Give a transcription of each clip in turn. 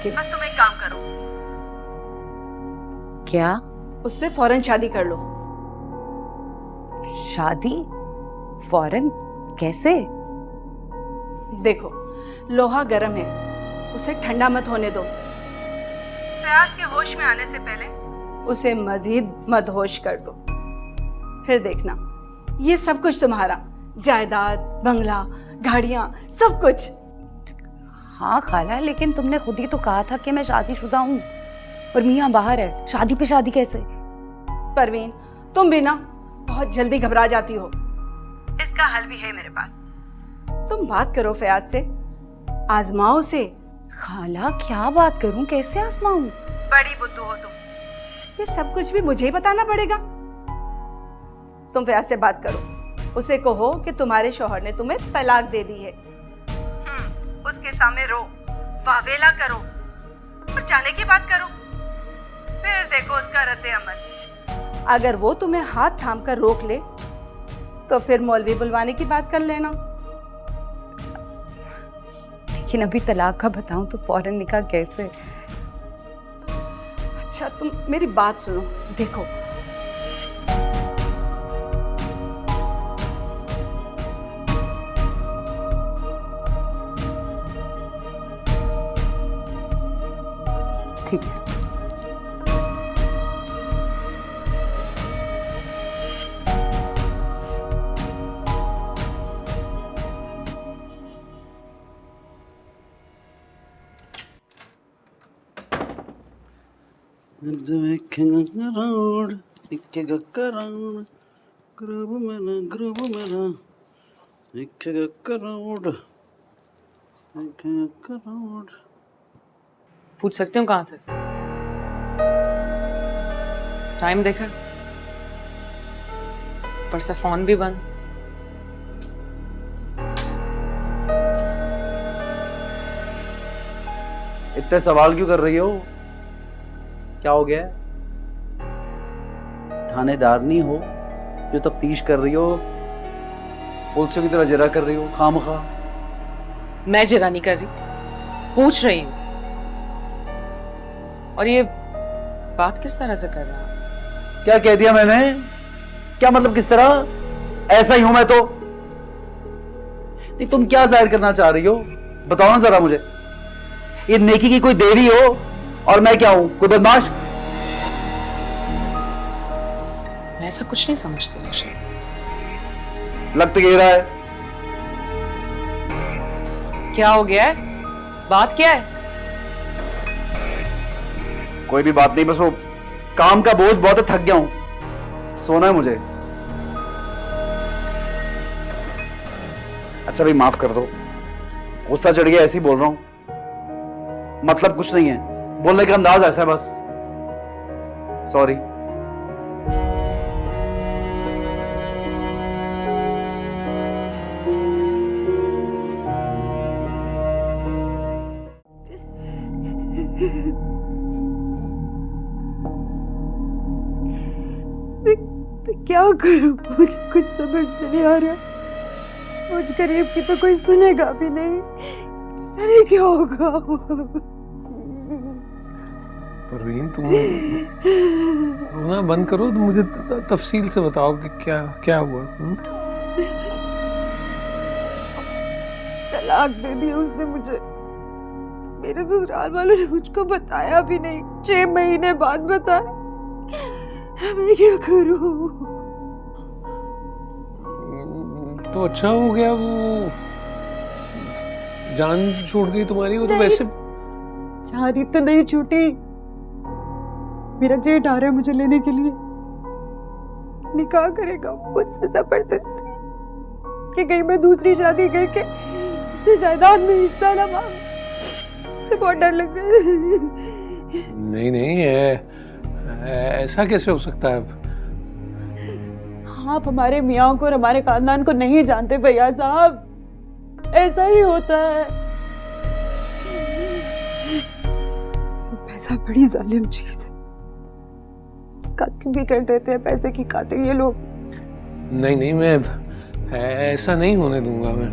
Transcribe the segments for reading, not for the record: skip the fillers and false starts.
लेकिन बस तुम एक काम करो, क्या? उससे फौरन शादी कर लो। शादी फौरन? कैसे? देखो, लोहा गर्म है, उसे ठंडा मत होने दो। फयाज के होश में आने से पहले उसे मजीद मदहोश कर दो। फिर देखना, ये सब कुछ तुम्हारा, जायदाद, बंगला, गाड़ियां, सब कुछ। हाँ खाला, लेकिन तुमने खुद ही तो कहा था कि मैं शादीशुदा हूँ और मियाँ बाहर है। शादी पे शादी कैसे? परवीन, तुम भी ना बहुत जल्दी घबरा जाती हो। इसका हल भी है मेरे पास। तुम बात करो फयाज से, आजमाओ से। खाला क्या बात करूं, कैसे आजमाऊं? बड़ी बुद्धू हो तुम, ये सब कुछ भी मुझे ही बताना पड़ेगा। तुम फयाज से बात करो, उसे कहो कि तुम्हारे शौहर ने तुम्हें तलाक दे दी है। उसके सामने रो, वावेला करो और जाने की बात करो। फिर देखो उसका रद्द अमल। अगर वो तुम्हें हाथ थाम कर रोक ले तो फिर मौलवी बुलवाने की बात कर लेना। लेकिन अभी तलाक का बताऊं तो फौरन निकाह कैसे? अच्छा तुम मेरी बात सुनो, देखो ठीक है। पूछ सकती हूँ कहाँ थे? टाइम देखा? पर से फोन भी बंद। इतने सवाल क्यों कर रही हो? क्या हो गया? थानेदार नहीं हो जो तफ्तीश कर रही हो, पुलिस की तरह जरा कर रही हो खामखा। मैं जरा नहीं कर रही, पूछ रही हूँ। और ये बात किस तरह से कर रहा है? क्या कह दिया मैंने? क्या मतलब किस तरह? ऐसा ही हूं मैं तो। नहीं, तुम क्या जाहिर करना चाह रही हो? बताओ ना जरा मुझे। ये नेकी की कोई देवी हो और मैं क्या हूं, कोई बदमाश? मैं ऐसा कुछ नहीं समझती निशा। लग तो ये रहा है। क्या हो गया है? बात क्या है? कोई भी बात नहीं, बस वो काम का बोझ बहुत है, थक गया हूं, सोना है मुझे। अच्छा भाई माफ कर दो, गुस्सा चढ़ गया, ऐसे ही बोल रहा हूं, मतलब कुछ नहीं है, बोलने का अंदाज ऐसा है बस। सॉरी। मैं क्या करूं? मुझे कुछ समझ में नहीं आ रहा। मुझ गरीब की तो कोई सुनेगा भी नहीं। अरे क्या होगा? परवीन तुम रोना बंद करो, तो मुझे तफसील से बताओ कि क्या क्या हुआ। तलाक दे दी उसने मुझे। मेरे ससुराल वालों ने मुझको बताया भी नहीं, 6 महीने बाद बताया। मैं क्या करूं? तो अच्छा हो गया, वो जान छूट गई तुम्हारी। वो तो वैसे शादी तो नहीं छूटी। मेरा जेठ आ रहा है मुझे लेने के लिए, निकाह करेगा मुझसे जबरदस्ती कि कहीं मैं दूसरी शादी करके उससे जायदाद में हिस्सा ना मांग। मुझे बहुत डर लग रहा है। नहीं ऐसा कैसे हो सकता है? आप हमारे मियाँ को और हमारे खानदान को नहीं जानते भैया साहब, ऐसा ही होता है। पैसा बड़ी जालिम चीज है, कत्ल भी कर देते हैं पैसे की खातिर ये लोग। नहीं मैं ऐसा नहीं होने दूंगा। मैं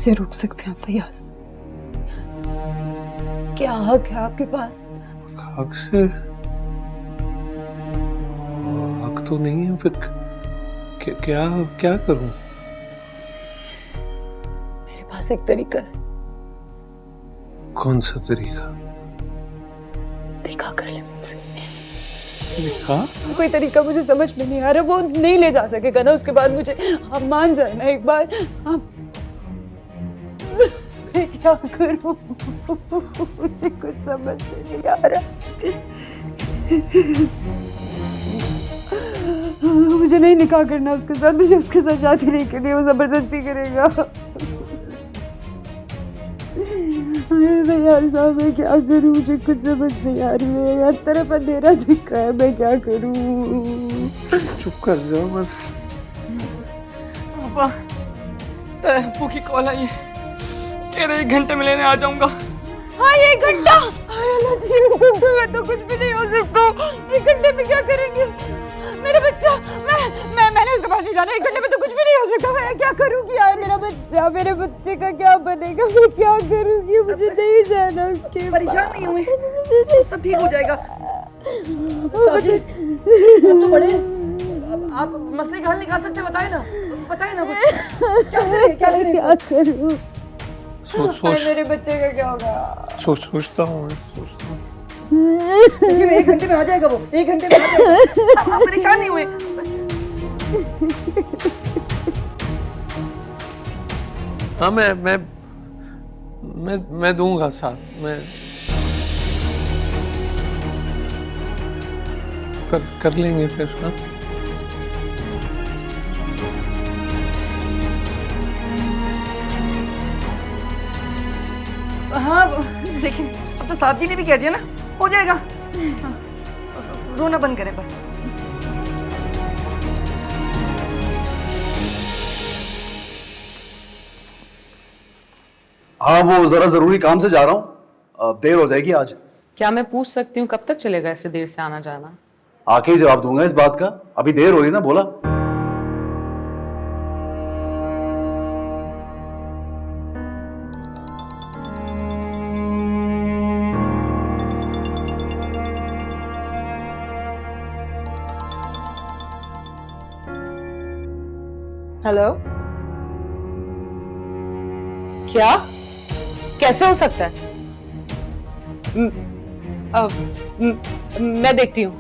कैसे रोक सकते हैं फयाज? क्या हक है आपके पास? हक से हक तो नहीं है, फिर क्या क्या करूं? मेरे पास एक तरीका है। कौन सा तरीका? निकाह कर ले मुझसे। निकाह? कोई तरीका मुझे समझ में नहीं आ रहा। वो नहीं ले जा सकेगा ना उसके बाद मुझे। आप मान जाए ना एक बार। आप मैं क्या करूं? मुझे कुछ समझ में नहीं आ रहा। मुझे नहीं निकाह करना उसके साथ। मुझे उसके साथ शादी नहीं करनी। वो जबरदस्ती करेगा। मैं यार साहब मैं क्या करूं? मुझे कुछ समझ नहीं आ रही है। हर तरफ अंधेरा दिख रहा है। मैं क्या करूं? चुप कर जाओ बस। पापा अप्पू की कॉल आई है, कह रहे 1 घंटे में लेने आ जाऊंगा। हाँ 1 घंटा? हाय अल्लाह जी, 1 घंटे में तो कुछ भी नहीं हो सकता। 1 घंटे में क्या करेंगे? मेरा बच्चा मैंने उसके पास नहीं जाना। 1 घंटे में तो कुछ भी नहीं हो सकता। मैं क्या करूंगी यार? मेरा बच्चा, मेरे बच्चे का क्या बनेगा? मैं क्या करूंगी? मुझे नहीं जाना उसके। परेशान नहीं हुए, सब ठीक हो जाएगा। मुझे तो बड़े आप मसले का हल निकाल सकते हैं, बताए ना कुछ। क्या करें? क्या करूं? सोच मेरे बच्चे का क्या होगा? सोचता हूँ। देखिए 1 घंटे में आ जाएगा वो, 1 घंटे में आ जाएगा। आप परेशान नहीं हुए। हाँ मैं दूंगा साथ। मैं कर लेंगे फिर। हाँ हाँ लेकिन अब तो साहब जी ने भी कह दिया ना, हो जाएगा। हाँ, रोना बंद करें बस। हाँ वो जरा जरूरी काम से जा रहा हूँ, देर हो जाएगी आज। क्या मैं पूछ सकती हूँ कब तक चलेगा ऐसे देर से आना जाना? आके ही जवाब दूंगा इस बात का। अभी देर हो रही ना, बोला। हेलो? क्या? कैसे हो सकता है? मैं देखती हूँ।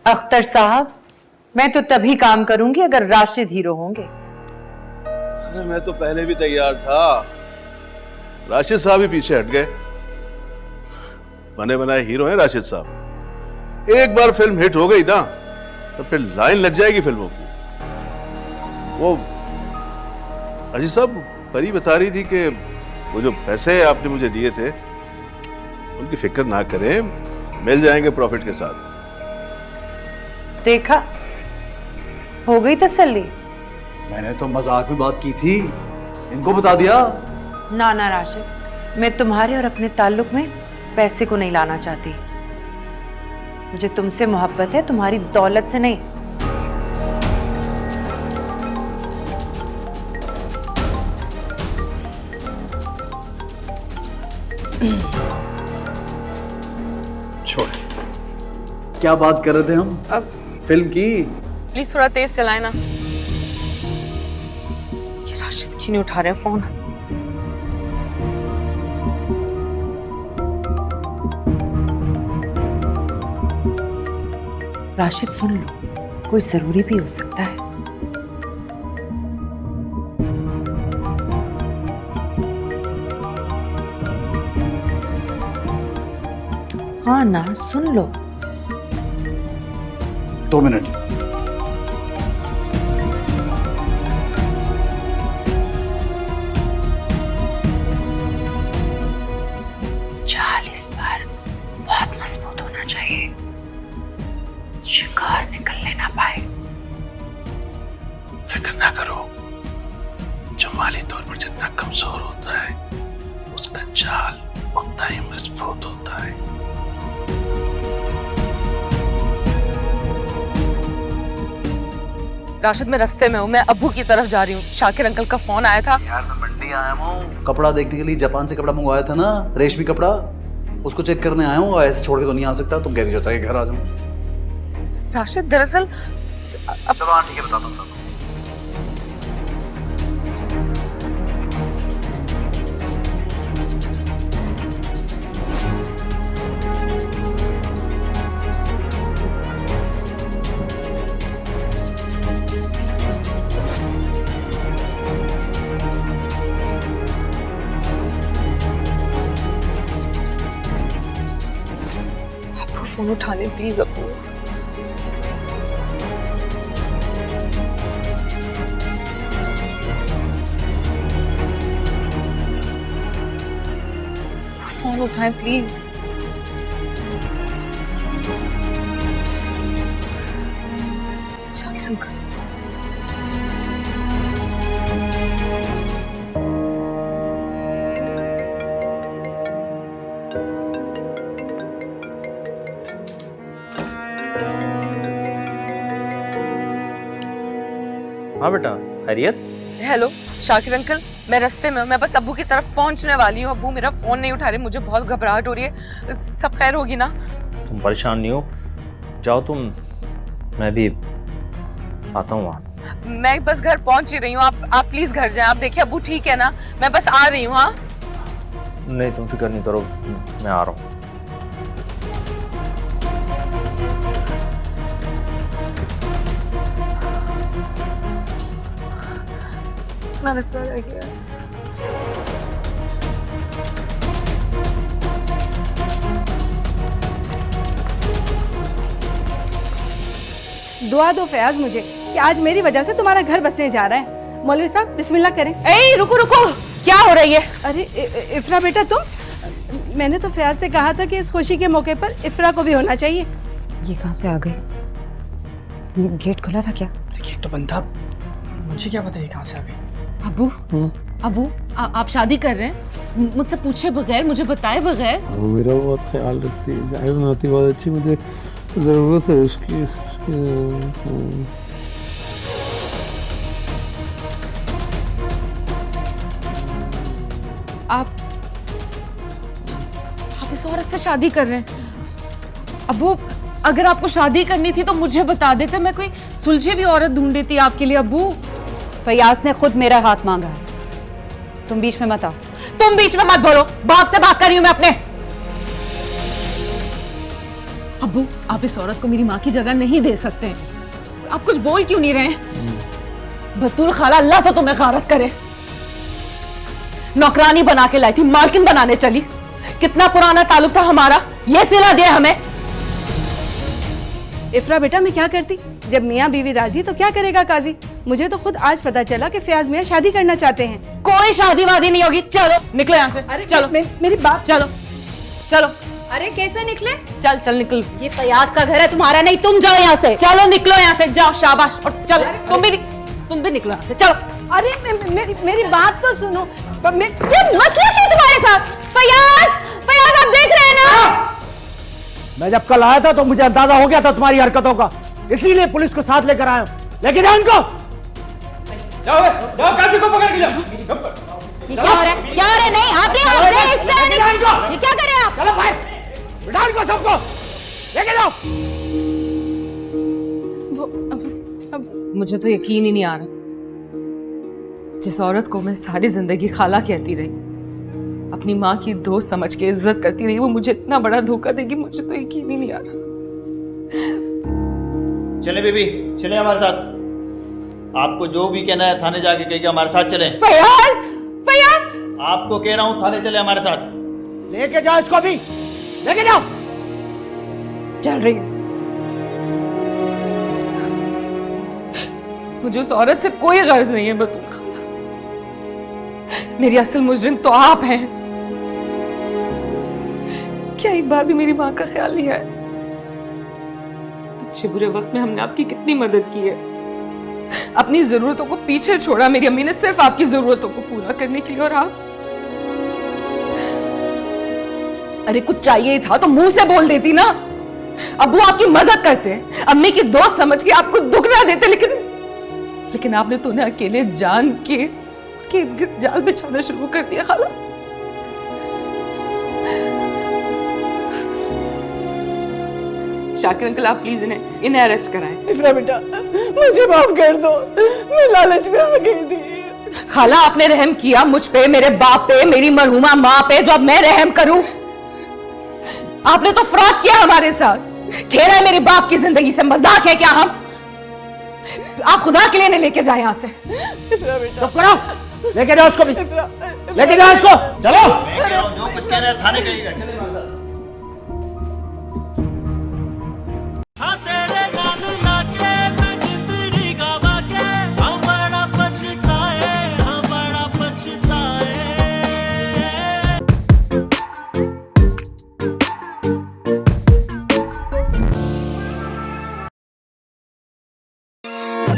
अख्तर साहब, मैं तो तभी काम करूंगी अगर राशिद हीरो होंगे। अरे मैं तो पहले भी तैयार था, राशिद साहब ही पीछे हट गए। बने बनाए हीरो हैं राशिद साहब। एक बार फिल्म हिट हो गई ना तो फिर लाइन लग जाएगी फिल्मों की। वो अजी साहब परी बता रही थी कि वो जो पैसे आपने मुझे दिए थे उनकी फिक्र ना करें, मिल जाएंगे प्रॉफिट के साथ। देखा, हो गई तसल्ली। मैंने तो मजाक में बात की थी, इनको बता दिया। ना ना राशिद, मैं तुम्हारे और अपने ताल्लुक में पैसे को नहीं लाना चाहती। मुझे तुमसे मोहब्बत है, तुम्हारी दौलत से नहीं। छोड़, क्या बात कर रहे थे हम? अब फिल्म की। प्लीज थोड़ा तेज चलाए ना। ये राशिद क्यों नहीं उठा रहे फोन? राशिद सुन लो, कोई जरूरी भी हो सकता है। हाँ ना, सुन लो। 2 मिनट। चाल इस बार बहुत मजबूत होना चाहिए, शिकार निकलने ना पाए। फिक्र ना करो, जो माली तौर पर जितना कमजोर होता है उसका चाल उतना ही विस्फोट होता है। राशिद, मैं रास्ते में हूँ, मैं अब्बू की तरफ जा रही हूँ। शाकिर अंकल का फोन आया था। यार मैं मंडी आया हूँ कपड़ा देखने के लिए, जापान से कपड़ा मंगवाया था ना, रेशमी कपड़ा, उसको चेक करने आया हूँ। ऐसे छोड़ के तो नहीं आ सकता, तुम कह रही हो चाहिए घर आ जाऊँ। राशिद दरअसल चलो हाँ ठीक है, बताता हूँ। अब्बू फोन उठाने प्लीज अब्बू। फोन उठाएं प्लीज। शाकिर अंकल, हाँ बेटा, खैरियत? हेलो शाकिर अंकल, मैं रास्ते में हूँ, मैं बस अब्बू की तरफ पहुंचने वाली हूँ। अब्बू मेरा फोन नहीं उठा रहे, मुझे बहुत घबराहट हो रही है। सब खैर होगी ना? तुम परेशान नहीं हो, जाओ तुम, मैं भी आता हूँ वहाँ। मैं बस घर पहुंच ही रही हूँ, आप प्लीज घर जाएं। आप देखिए अब्बू ठीक है ना, मैं बस आ रही हूँ। हाँ नहीं तुम फिक्र नहीं करो, मैं आ रहा हूँ। मैं रास्ता रह गया। दुआ दो फयाज मुझे कि आज मेरी वजह से तुम्हारा घर बसने जा रहा है। मौलवी साहब बिस्मिल्लाह करें। ए रुको रुको, क्या हो रही है? अरे इफ्रा बेटा तुम, मैंने तो फयाज से कहा था कि इस खुशी के मौके पर इफ्रा को भी होना चाहिए। ये कहाँ से आ गई? गेट खुला था क्या? गेट तो बंद था, मुझे क्या पता ये कहाँ से आ गई। अबू, अबू आप शादी कर रहे हैं मुझसे पूछे बगैर, मुझे बताए बगैर? वो मेरा बहुत ख्याल रखती है, चाय बनाती बहुत अच्छी, मुझे ज़रूरत है उसकी। आप इस औरत से शादी कर रहे हैं? अबू अगर आपको शादी करनी थी तो मुझे बता देते, मैं कोई सुलझी भी औरत ढूंढ देती आपके लिए। अबू फयाज ने खुद मेरा हाथ मांगा है, तुम बीच में मत आओ। तुम बीच में मत बोलो, बाप से बात कर रही हूं मैं अपने। अबू आप इस औरत को मेरी माँ की जगह नहीं दे सकते। आप कुछ बोल क्यों नहीं रहे? बतूल खाला, अल्लाह तो तुम्हें गारत करे। नौकरानी बना के लाई थी, मालकिन बनाने चली। कितना पुराना ताल्लुक था हमारा, ये सिला दिया हमें। इफ्रा बेटा मैं क्या करती, जब मियाँ बीवी राजी तो क्या करेगा काजी। मुझे तो खुद आज पता चला कि फयाज मियाँ शादी करना चाहते हैं। कोई शादी वादी नहीं होगी, चलो निकलो यहाँ से। अरे चलो मेरी बात। चलो चलो, अरे कैसे निकले? चल चल निकल। ये फयाज का घर है, तुम्हारा नहीं। तुम जाओ यहाँ से। चलो निकलो यहाँ से, जाओ शाबाश। और चलो तुम भी निकलो यहाँ से, चलो। अरे मेरी बात तो सुनो। ये मसला क्या तुम्हारे साथ? फयाज आप देख रहे हैं ना? मैं जब कल आया था तो मुझे अंदाजा हो गया था तुम्हारी हरकतों का, इसीलिए पुलिस को साथ लेकर आया हूं। लेकिन उनको जाओ जाओ, काजी को पकड़ के जाओ। ये क्या हो रहा है? क्या हो रहा है? नहीं आप ये क्या कर रहे हैं आप? चलो भाई, बिठा इनको सबको, लेके जाओ। मुझे तो यकीन ही नहीं आ रहा, जिस औरत को मैं सारी जिंदगी खाला कहती रही, अपनी माँ की दोस्त समझ के इज्जत करती रही, वो मुझे इतना बड़ा धोखा देगी, मुझे तो यकीन ही नहीं आ रहा। चले बेबी, चले हमारे साथ। आपको जो भी कहना है थाने जाके कहिए हमारे साथ चलें। फयाज आपको कह रहा हूँ थाने चले हमारे साथ। लेके जाओ इसको भी, लेके जाओ। चल रही हूँ। मुझे उस औरत से कोई गर्ज नहीं है बतूल खाला। मेरी असल मुजरिम तो आप हैं। क्या एक बार भी मेरी माँ का ख्याल नहीं आया? अच्छे बुरे वक्त में हमने आपकी कितनी मदद की है, अपनी जरूरतों को पीछे छोड़ा मेरी अम्मी ने सिर्फ आपकी जरूरतों को पूरा करने के लिए। और अरे कुछ चाहिए था तो मुंह से बोल देती ना। अब्बू आपकी मदद करते, अम्मी की दोस्त समझ के आपको दुख ना देते, लेकिन आपने तो उन्हें अकेले जान के उनके इर्द गिर्द जाल बिछाना शुरू कर दिया। खाला शाकिर अंकल, आप प्लीज इन्हें अरेस्ट कराएं। इफ्रा बेटा, मुझे माफ कर दो, मैं लालच में आ गई थी। खाला आपने रहम किया मुझ पे, मेरे बाप पे, मेरी मरहुमा माँ पे, जो अब मैं रहम करूं? आपने तो फ्रॉड किया हमारे साथ, खेला है मेरे बाप की जिंदगी से। मजाक है क्या हम? आप खुदा के लिए नहीं लेके जाए यहाँ से। चुप करो, लेके जाओ उसको भी, लेके जाओ उसको, चलो। मैं कह रहा हूँ, जो कुछ कह रहे हैं थाने कहिएगा। चले